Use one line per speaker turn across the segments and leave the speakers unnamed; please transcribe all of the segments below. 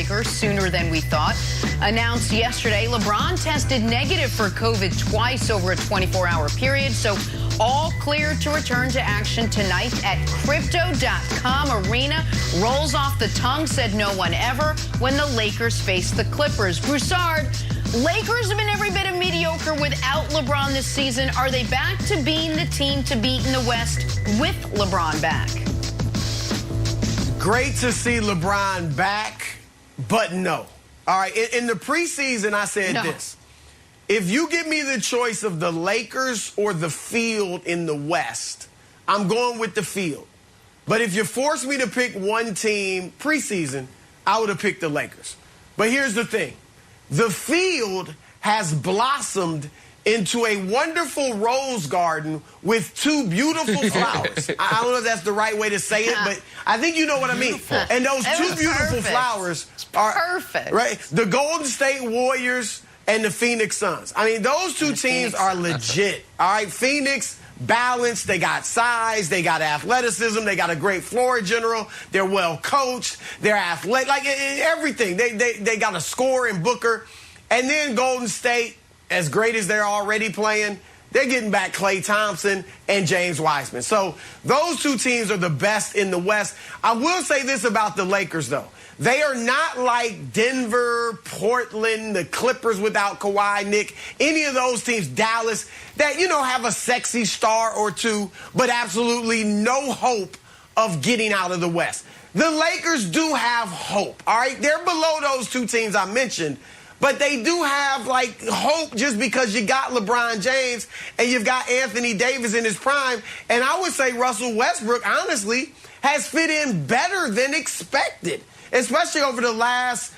Lakers sooner than we thought. Announced yesterday, LeBron tested negative for COVID twice over a 24-hour period, so all clear to return to action tonight at Crypto.com Arena. Rolls off the tongue, said no one ever, when the Lakers face the Clippers. Broussard, Lakers have been every bit of mediocre without LeBron this season. Are they back to being the team to beat in the West with LeBron back?
Great to see LeBron back, but no. All right, in the preseason, I said this. If you give me the choice of the Lakers or the field in the West, I'm going with the field. But if you force me to pick one team preseason, I would have picked the Lakers. But here's the thing. The field has blossomed into a wonderful rose garden with two beautiful flowers. I don't know if that's the right way to say it, but I think you know what I mean. And those two beautiful flowers are perfect. Right? The Golden State Warriors and the Phoenix Suns. I mean, those two teams are legit. All right, Phoenix, balanced. They got size. They got athleticism. They got a great floor general. They're well coached. They're athletic. Like everything. They got a score in Booker. And then Golden State, as great as they're already playing, they're getting back Klay Thompson and James Wiseman. So those two teams are the best in the West. I will say this about the Lakers, though. They are not like Denver, Portland, the Clippers without Kawhi, Nick, any of those teams, Dallas, that, you know, have a sexy star or two, but absolutely no hope of getting out of the West. The Lakers do have hope, all right? They're below those two teams I mentioned, but they do have, like, hope just because you got LeBron James and you've got Anthony Davis in his prime. And I would say Russell Westbrook, honestly, has fit in better than expected, especially over the last,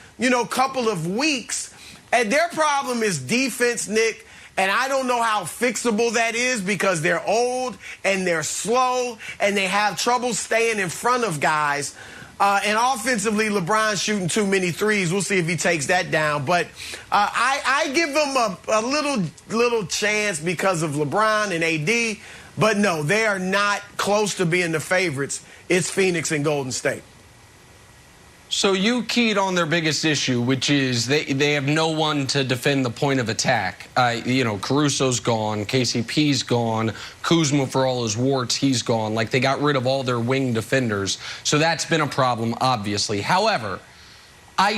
couple of weeks. And their problem is defense, Nick. And I don't know how fixable that is because they're old and they're slow and they have trouble staying in front of guys. And offensively, LeBron's shooting too many threes. We'll see if he takes that down. But I give them a little chance because of LeBron and AD. But no, they are not close to being the favorites. It's Phoenix and Golden State.
So you keyed on their biggest issue, which is they have no one to defend the point of attack. Caruso's gone, KCP's gone, Kuzma, for all his warts, he's gone. Like, they got rid of all their wing defenders. So that's been a problem, obviously. However, I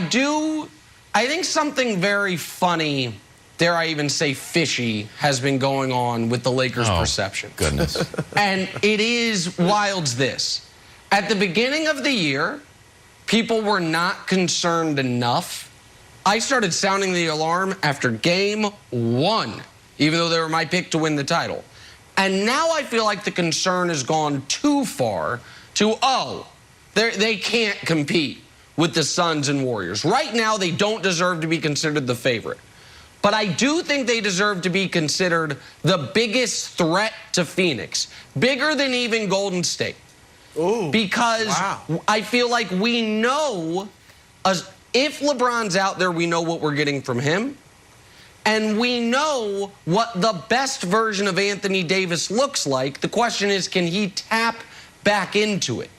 think something very funny, dare I even say fishy, has been going on with the Lakers' perception.
Goodness.
And it is wild's this. At the beginning of the year, people were not concerned enough. I started sounding the alarm after game one, even though they were my pick to win the title. And now I feel like the concern has gone too far to, they can't compete with the Suns and Warriors. Right now, they don't deserve to be considered the favorite. But I do think they deserve to be considered the biggest threat to Phoenix, bigger than even Golden State.
Ooh,
because I feel like we know, if LeBron's out there, we know what we're getting from him. And we know what the best version of Anthony Davis looks like. The question is, can he tap back into it?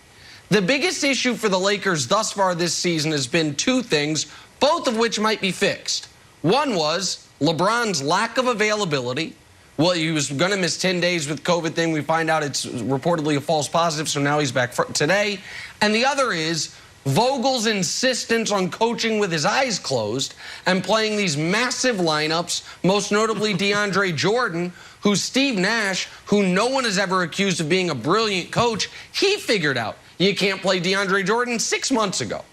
The biggest issue for the Lakers thus far this season has been two things, both of which might be fixed. One was LeBron's lack of availability. Well, he was going to miss 10 days with COVID thing. We find out it's reportedly a false positive, so now he's back today. And the other is Vogel's insistence on coaching with his eyes closed and playing these massive lineups, most notably DeAndre Jordan, who Steve Nash, who no one has ever accused of being a brilliant coach, he figured out you can't play DeAndre Jordan 6 months ago.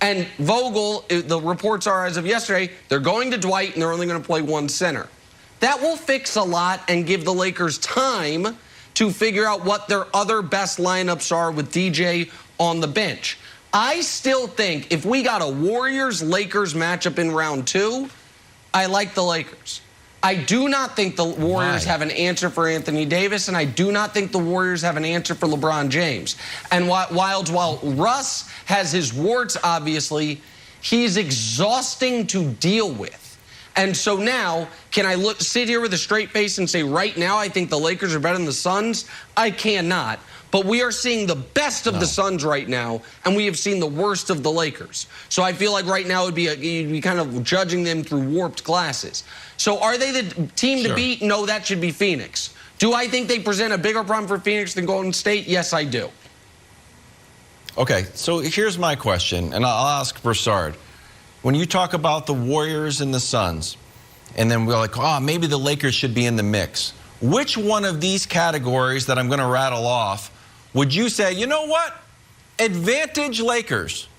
And Vogel, the reports are as of yesterday, they're going to Dwight and they're only going to play one center. That will fix a lot and give the Lakers time to figure out what their other best lineups are with DJ on the bench. I still think if we got a Warriors-Lakers matchup in round 2, I like the Lakers. I do not think the Warriors have an answer for Anthony Davis, and I do not think the Warriors have an answer for LeBron James. And while Russ has his warts, obviously, he's exhausting to deal with. And so now, can I sit here with a straight face and say right now I think the Lakers are better than the Suns? I cannot. but we are seeing the best of the Suns right now, and we have seen the worst of the Lakers. So I feel like right now you'd be kind of judging them through warped glasses. So are they the team to beat? No, that should be Phoenix. Do I think they present a bigger problem for Phoenix than Golden State? Yes, I do.
Okay, so here's my question, and I'll ask Broussard. When you talk about the Warriors and the Suns, and then we're like, oh, maybe the Lakers should be in the mix. Which one of these categories that I'm going to rattle off would you say, you know what? Advantage Lakers.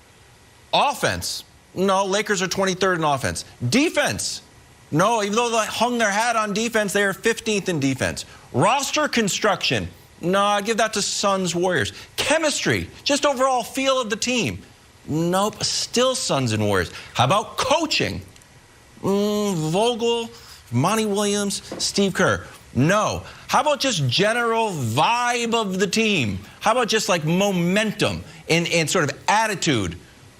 Offense. No, Lakers are 23rd in offense. Defense. No, even though they hung their hat on defense, they are 15th in defense. Roster construction. No, I give that to Suns, Warriors. Chemistry. Just overall feel of the team. Nope, still Suns and Warriors. How about coaching? Vogel, Monty Williams, Steve Kerr. No. How about just general vibe of the team? How about just like momentum and sort of attitude?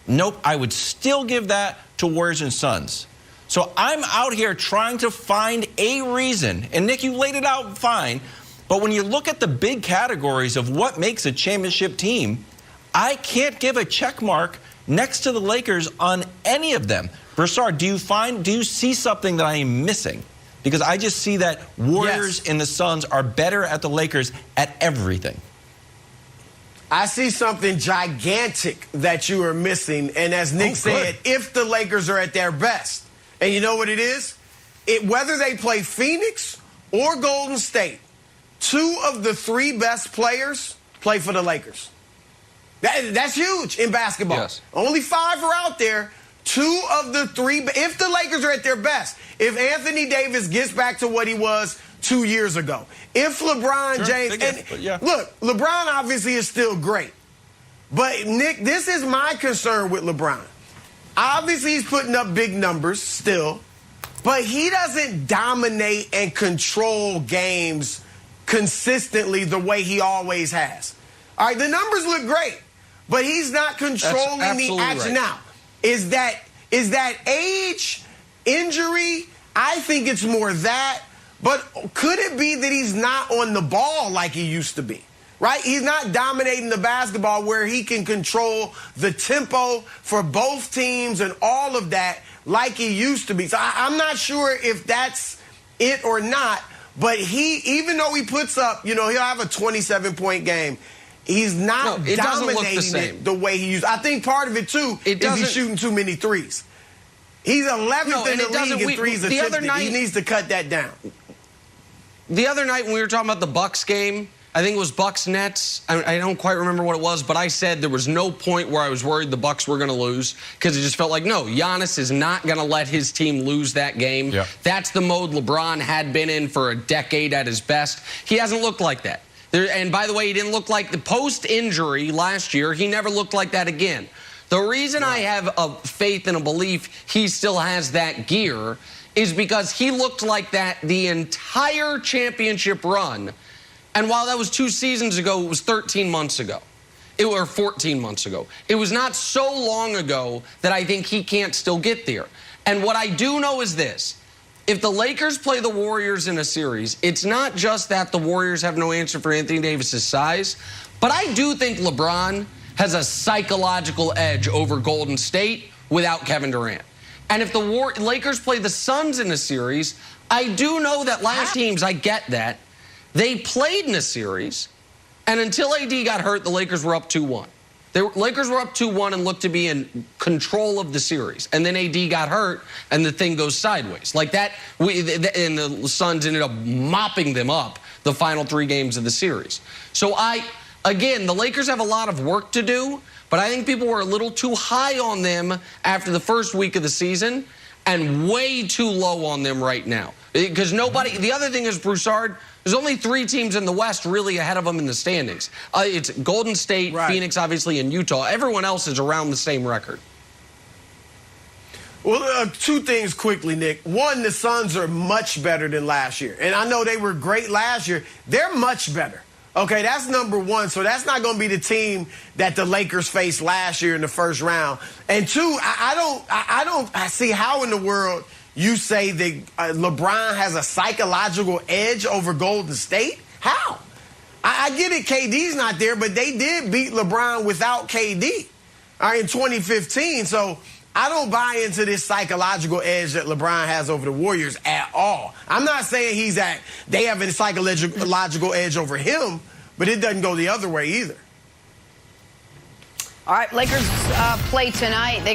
Nope, I would still give that to Warriors and Suns. So I'm out here trying to find a reason, and Nick, you laid it out fine, but when you look at the big categories of what makes a championship team, I can't give a check mark next to the Lakers on any of them. Broussard, do you see something that I am missing? Because I just see that Warriors and the Suns are better at the Lakers at everything.
I see something gigantic that you are missing, and as Nick said, if the Lakers are at their best, and you know what it is? Whether they play Phoenix or Golden State, 2 of the 3 best players play for the Lakers. That's huge in basketball.
Yes.
Only 5 are out there. 2 of the 3, if the Lakers are at their best, if Anthony Davis gets back to what he was 2 years ago, if LeBron James, look, LeBron obviously is still great, but Nick, this is my concern with LeBron. Obviously, he's putting up big numbers still, but he doesn't dominate and control games consistently the way he always has. All right, the numbers look great, but he's not controlling the action.
Right.
Now, is that age, injury? I think it's more that, but could it be that he's not on the ball like he used to be? Right? He's not dominating the basketball where he can control the tempo for both teams and all of that like he used to be. So I'm not sure if that's it or not, but even though he puts up, he'll have a 27-point game, he's not dominating it the way he used. I think part of it, too, is he's shooting too many threes. He's 11th in the league in threes attempted. He needs to cut that down.
The other night when we were talking about the Bucks game, I think it was Bucks-Nets. I don't quite remember what it was, but I said there was no point where I was worried the Bucks were going to lose because it just felt like, no, Giannis is not going to let his team lose that game. Yep. That's the mode LeBron had been in for a decade at his best. He hasn't looked like that. And by the way, he didn't look like the post-injury last year. He never looked like that again. The reason I have a faith and a belief he still has that gear is because he looked like that the entire championship run. And while that was 2 seasons ago, it was 13 months ago. Or 14 months ago. It was not so long ago that I think he can't still get there. And what I do know is this. If the Lakers play the Warriors in a series, it's not just that the Warriors have no answer for Anthony Davis's size, but I do think LeBron has a psychological edge over Golden State without Kevin Durant. And if the Lakers play the Suns in a series, I do know that last teams, I get that, they played in a series, and until AD got hurt, the Lakers were up 2-1. The Lakers were up 2-1 and looked to be in control of the series. And then AD got hurt, and the thing goes sideways. Like that, and the Suns ended up mopping them up the final 3 games of the series. So again, the Lakers have a lot of work to do, but I think people were a little too high on them after the first week of the season and way too low on them right now. Because the other thing is, Broussard, there's only 3 teams in the West really ahead of them in the standings. It's Golden State, Phoenix, obviously, and Utah. Everyone else is around the same record.
Well, 2 things quickly, Nick. One, the Suns are much better than last year. And I know they were great last year. They're much better. Okay, that's number 1. So that's not going to be the team that the Lakers faced last year in the first round. And 2, I don't see how in the world you say that LeBron has a psychological edge over Golden State. How? I get it, KD's not there, but they did beat LeBron without KD in 2015. So I don't buy into this psychological edge that LeBron has over the Warriors at all. I'm not saying they have a psychological edge over him, but it doesn't go the other way either.
All right, Lakers play tonight.